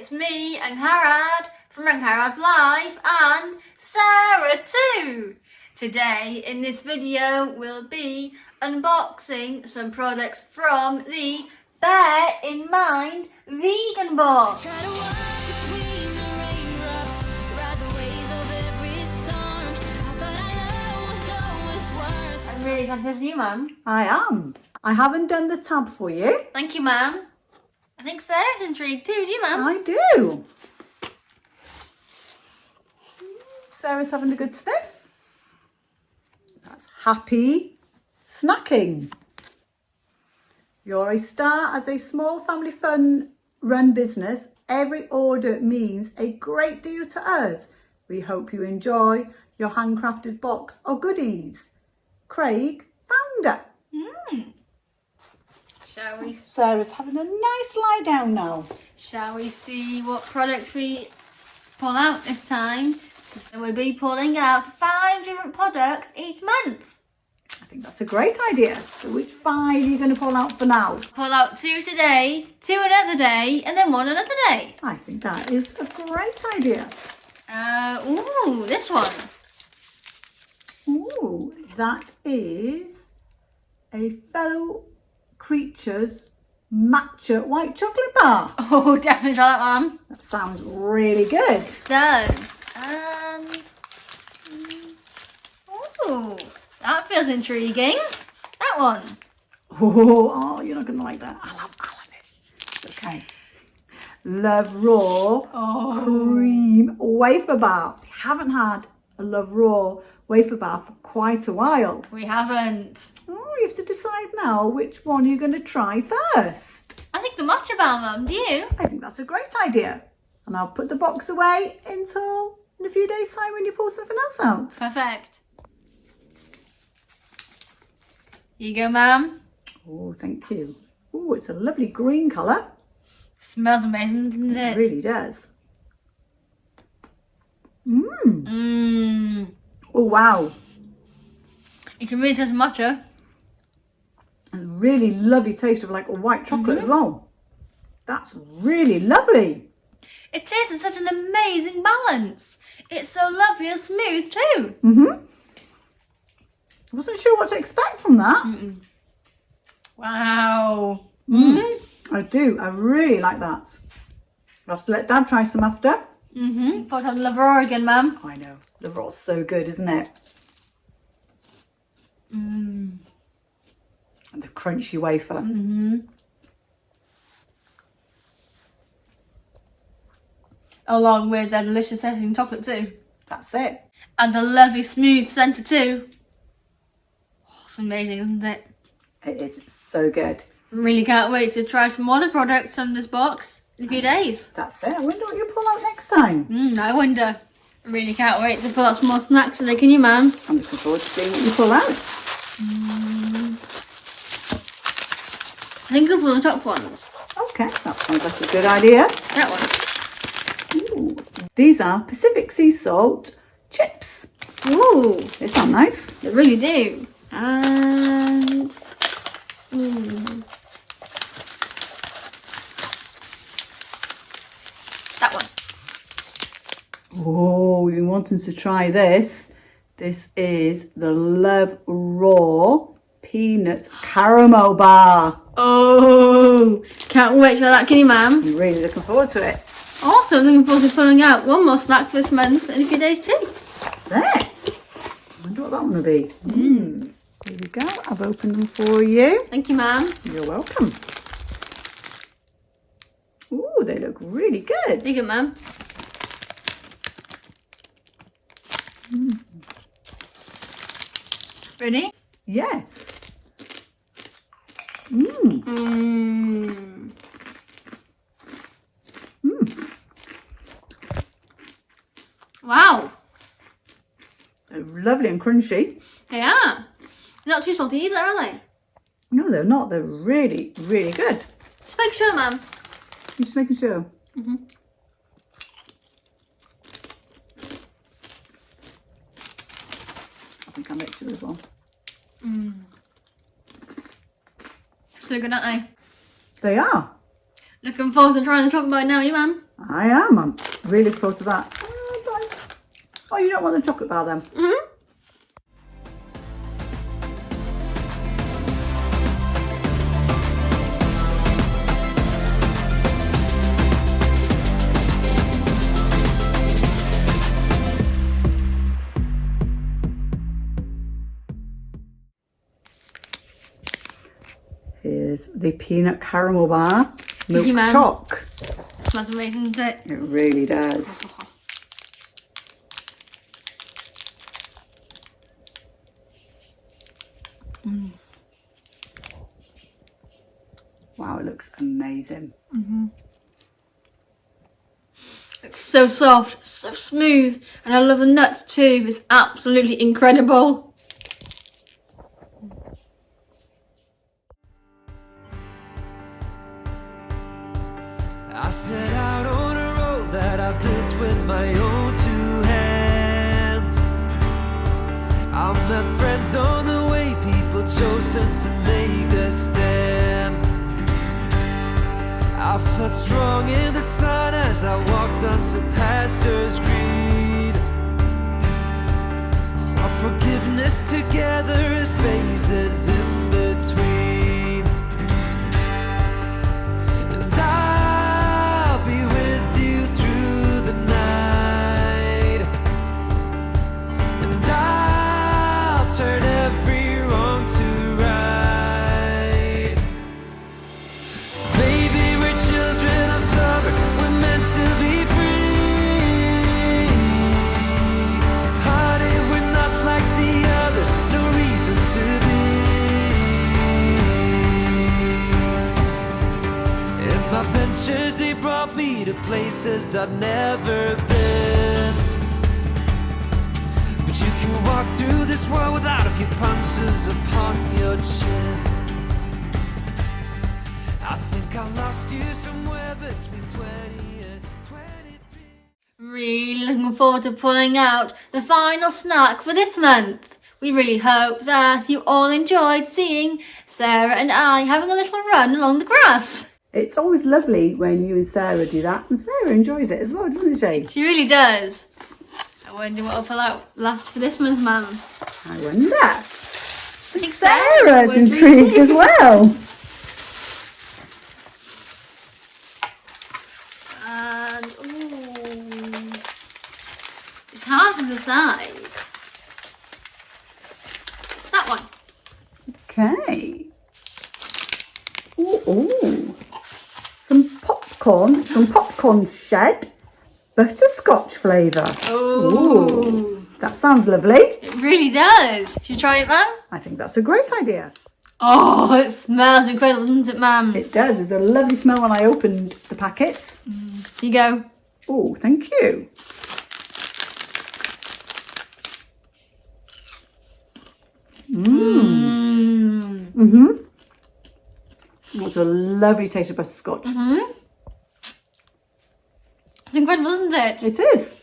it's me, Angharad, from Angharads Live, and Sarah too. Today, in this video, we'll be unboxing some products from the Bear in Mind vegan box. I'm really excited to see you, Mum. I am. I haven't done the tab for you. Thank you, Mum. I think Sarah's intrigued too, do you, Mum? I do. Sarah's having a good sniff. That's happy snacking. You're a star as a small family fun run business. Every order means a great deal to us. We hope you enjoy your handcrafted box of goodies. Craig, founder. Shall we? Sarah's having a nice lie down now. Shall we see what products we pull out this time? And we'll be pulling out 5 different products each month. I think that's a great idea. So which 5 are you going to pull out for now? Pull out 2 today, 2 another day, and then 1 another day. I think that is a great idea. Ooh, this one. Ooh, that is a fellow creature's matcha white chocolate bar. Oh, definitely try that one. That sounds really good. It does. And ooh, that feels intriguing. That one. Oh, you're not going to like that. I love it. Okay. Love Raw cream wafer bar. We haven't had a Love Raw wafer bar for quite a while. We haven't. Oh, you have to decide now which one you're going to try first. I think the matcha bar, Mum. Do you? I think that's a great idea. And I'll put the box away until in a few days' time when you pull something else out. Perfect. Here you go, Mum. Oh, thank you. Oh, it's a lovely green colour. Smells amazing, doesn't it? It really does. Oh, wow. You can really taste matcha. And a really lovely taste of like a white chocolate as well. That's really lovely. It tastes in such an amazing balance. It's so lovely and smooth too. I wasn't sure what to expect from that. Wow. I do. I really like that. I'll have to let Dad try some after. Thought I'd love raw again, Mum. I know. The raw's so good, isn't it? And the crunchy wafer. Along with the delicious tasting chocolate too. That's it. And the lovely smooth centre too. Oh, it's amazing, isn't it? It is so good. Really can't wait to try some other products from this box in a few days. That's it. I wonder what you pull out next time. I wonder. I really can't wait to pull out some more snacks today, can you, Mum? I'm looking forward to seeing what you pull out. I think I'll pull the top ones. Okay, that sounds like a good idea. That one. Ooh. These are Pacific Sea Salt chips. Ooh, They sound nice. they really do. And that one. Oh, we've been wanting to try this. This is the Love Raw Peanut Caramel Bar. Oh, can't wait to try that, can you, Mum? I'm really looking forward to it. Also looking forward to pulling out one more snack for this month in a few days too. That's it. I wonder what that one will be. Here we go. I've opened them for you. Thank you, Mum. You're welcome. Ooh, they look really good. Thank you, Mum. Ready? Yes. Wow. They're lovely and crunchy. They are. Not too salty either, are they? No, they're not. They're really, really good. Just make sure, Mum. I'm just making sure. I think I'll make sure as well. So good, aren't they? They are. Looking forward to trying the chocolate bar now, you, Mum? I am. I'm really looking forward to that. Oh, you don't want the chocolate bar then? Mm-hmm. Here's the peanut caramel bar. Milk you, Mum. choc. Smells amazing, doesn't it? It really does. Wow, it looks amazing. It's so soft, so smooth, and I love the nuts too. It's absolutely incredible. I set out on a road that I built with my own two hands. I met friends on the way, people chosen to make a stand. I felt strong in the sun as I walked onto pastures green. Saw forgiveness together as spaces in between. And I'll be with you through the night. And I'll turn every wrong to right. Baby, we're children of summer, we're meant to be free. Hearted, we're not like the others, no reason to be. And my ventures, they brought me to places I've never been. But you can walk through this world without a few punches upon your chin. I think I lost you somewhere between 20 and 23. Really looking forward to pulling out the final snack for this month. We really hope that you all enjoyed seeing Sarah and I having a little run along the grass. It's always lovely when you and Sarah do that, and Sarah enjoys it as well, doesn't she? She really does. I wonder what will pull out last for this month, Mum. I wonder. I think Sarah's would be intrigued too. as well. And, ooh, it's hard to decide. That one. Okay. Ooh. Some popcorn shed. Butterscotch flavour. Ooh. That sounds lovely. It really does. Should you try it, Mum? I think that's a great idea. Oh, it smells incredible, doesn't it, Mum? It does. There's a lovely smell when I opened the packet. Here you go. Oh, thank you. That's a lovely taste of butterscotch. It's incredible, isn't it? It is.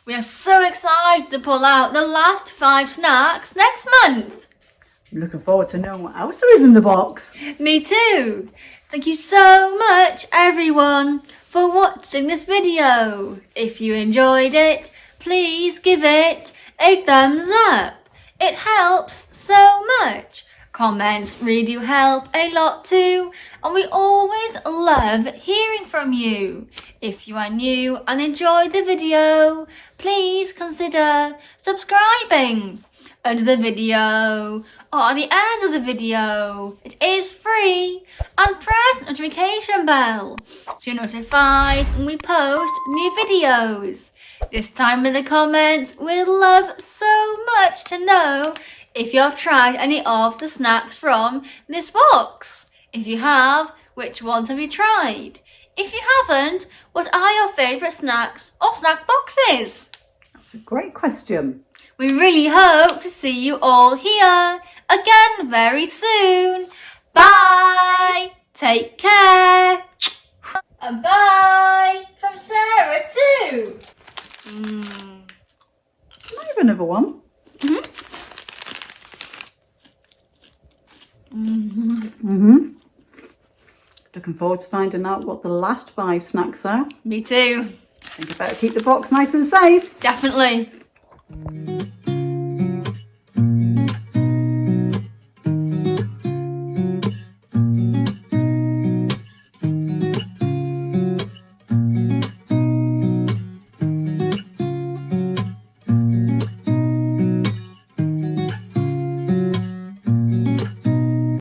We are so excited to pull out the last 5 snacks next month. I'm looking forward to knowing what else there is in the box. Me too. Thank you so much, everyone, for watching this video. If you enjoyed it, please give it a thumbs up. It helps so much. Comments really do help a lot too, and we always love hearing from you. If you are new and enjoyed the video, please consider subscribing under the video or at the end of the video. It is free, and press the notification bell to be notified when we post new videos. This time in the comments, we'd love so much to know if you have tried any of the snacks from this box. If you have, which ones have you tried? If you haven't, what are your favourite snacks or snack boxes? That's a great question. We really hope to see you all here again very soon. Bye! Take care! And bye from Sarah too! Can I have another one? Looking forward to finding out what the last 5 snacks are. Me too. I think I better keep the box nice and safe. Definitely.